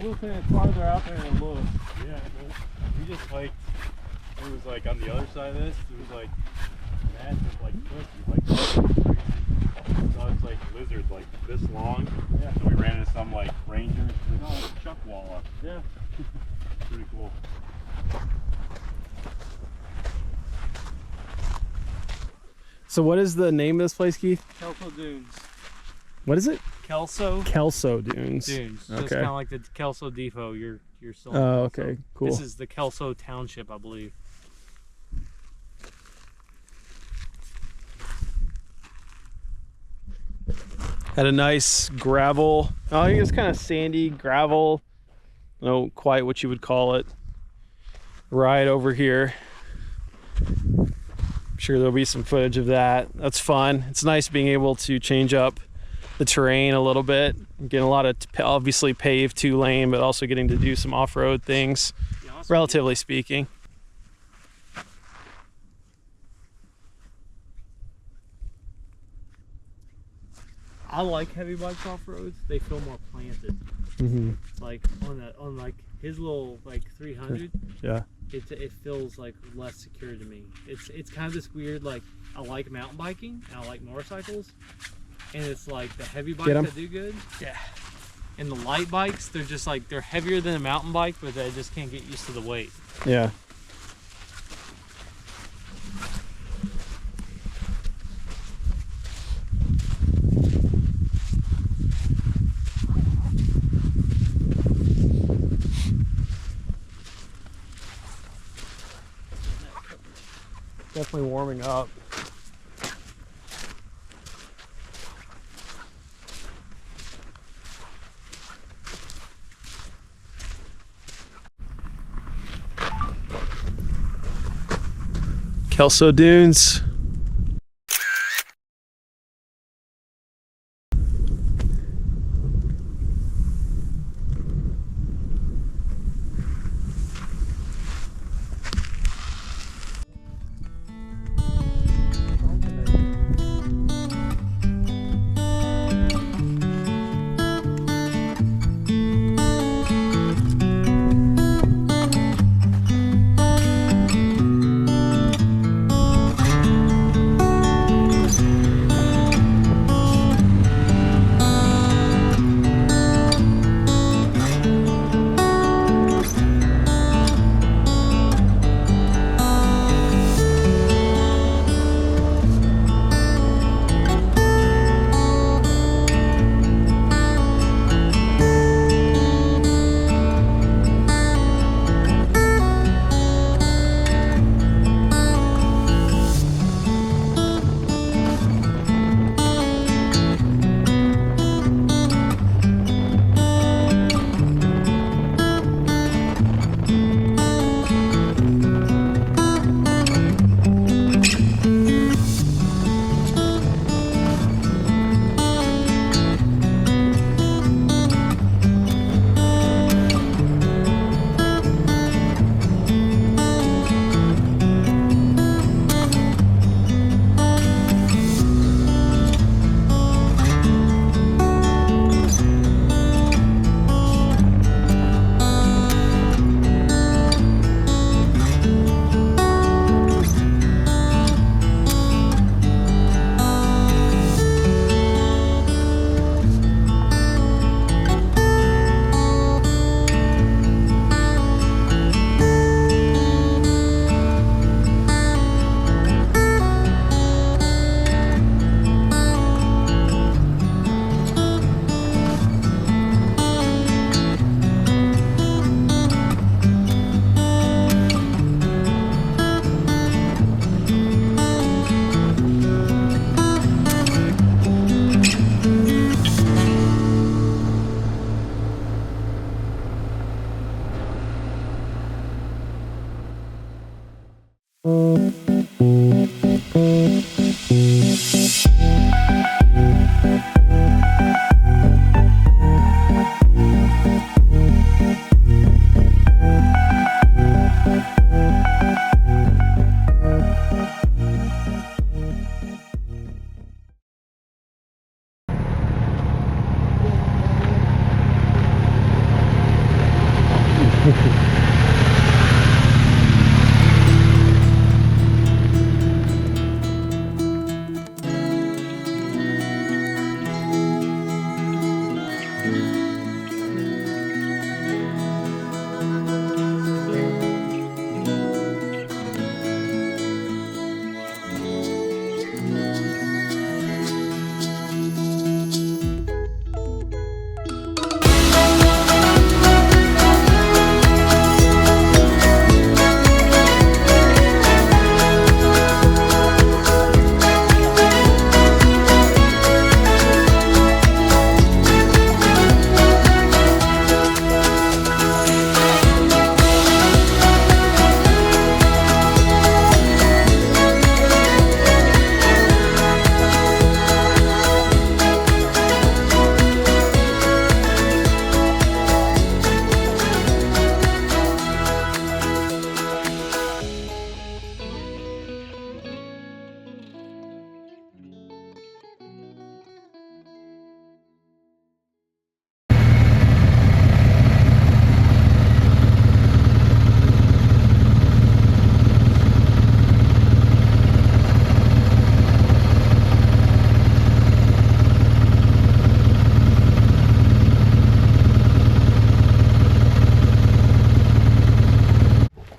will say it's farther out there than it looks. Yeah, we just hiked. It was like on the other side of this. It was like massive, like cliff. So it's like lizards, like this long. Yeah. So we ran into some like rangers. Like, oh, it's a chuck walla. Yeah. Pretty cool. So what is the name of this place, Keith? Kelso Dunes. What is it? Kelso Dunes. Dunes. So Okay. it's kind of like the Kelso Depot. You're still. Oh, okay, cool. This is the Kelso Township, I believe. Had a nice gravel. Oh, I think it's kind of sandy gravel. I don't know quite what you would call it. Ride over here. I'm sure there'll be some footage of that. That's fun. It's nice being able to change up the terrain a little bit. I'm getting a lot of obviously paved 2-lane, but also getting to do some off-road things, relatively speaking. I like heavy bikes off roads. They feel more planted. Mm-hmm. Like on like his little like 300. Yeah. It feels like less secure to me. It's kind of this weird, like, I like mountain biking and I like motorcycles, and it's like the heavy bikes that do good. Yeah. And the light bikes, they're just like, they're heavier than a mountain bike, but they just can't get used to the weight. Yeah. Definitely warming up. Kelso Dunes.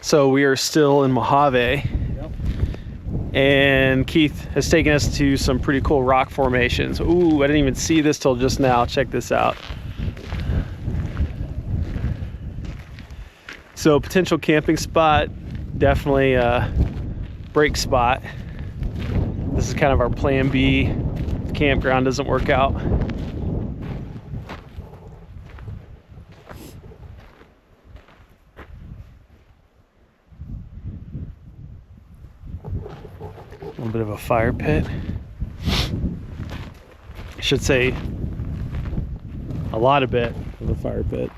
So we are still in Mojave, Yep. and Keith has taken us to some pretty cool rock formations. Ooh, I didn't even see this till just now. Check this out. So potential camping spot, definitely a break spot. This is kind of our plan B if the campground doesn't work out. A little bit of a fire pit. I should say a lot of bit of a fire pit.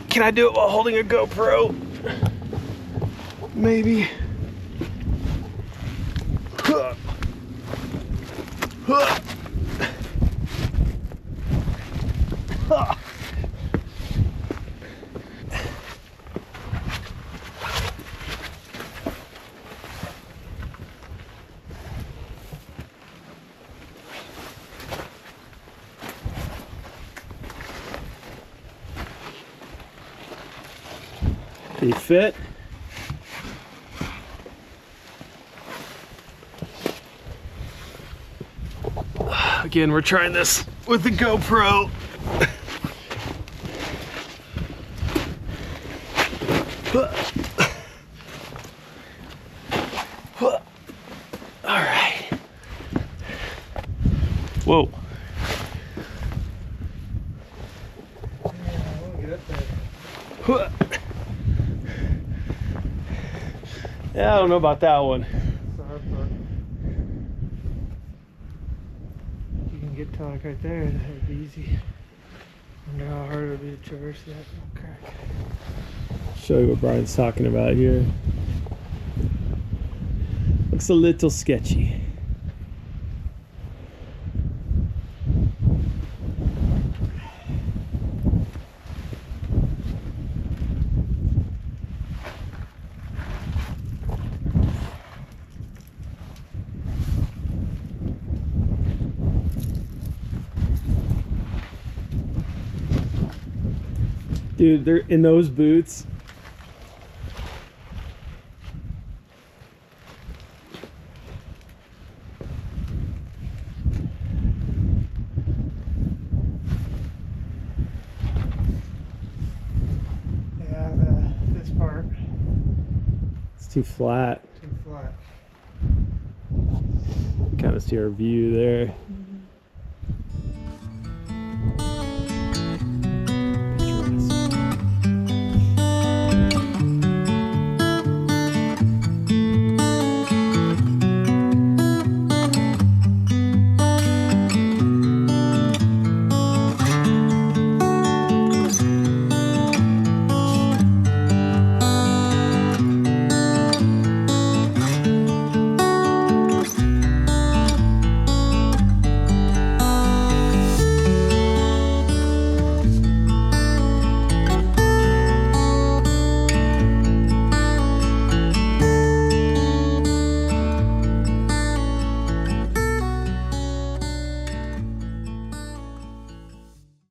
Can I do it while holding a GoPro? Maybe. They fit. Again, we're trying this with the GoPro. All right. Whoa. Yeah, I don't know about that one. You can get to like right there, that'd be easy. I wonder how hard it would be to traverse that. Oh, crack. Show you what Brian's talking about here. Looks a little sketchy. Dude, they're in those boots. Yeah, this part, It's too flat. too flat. Kind of see our view there.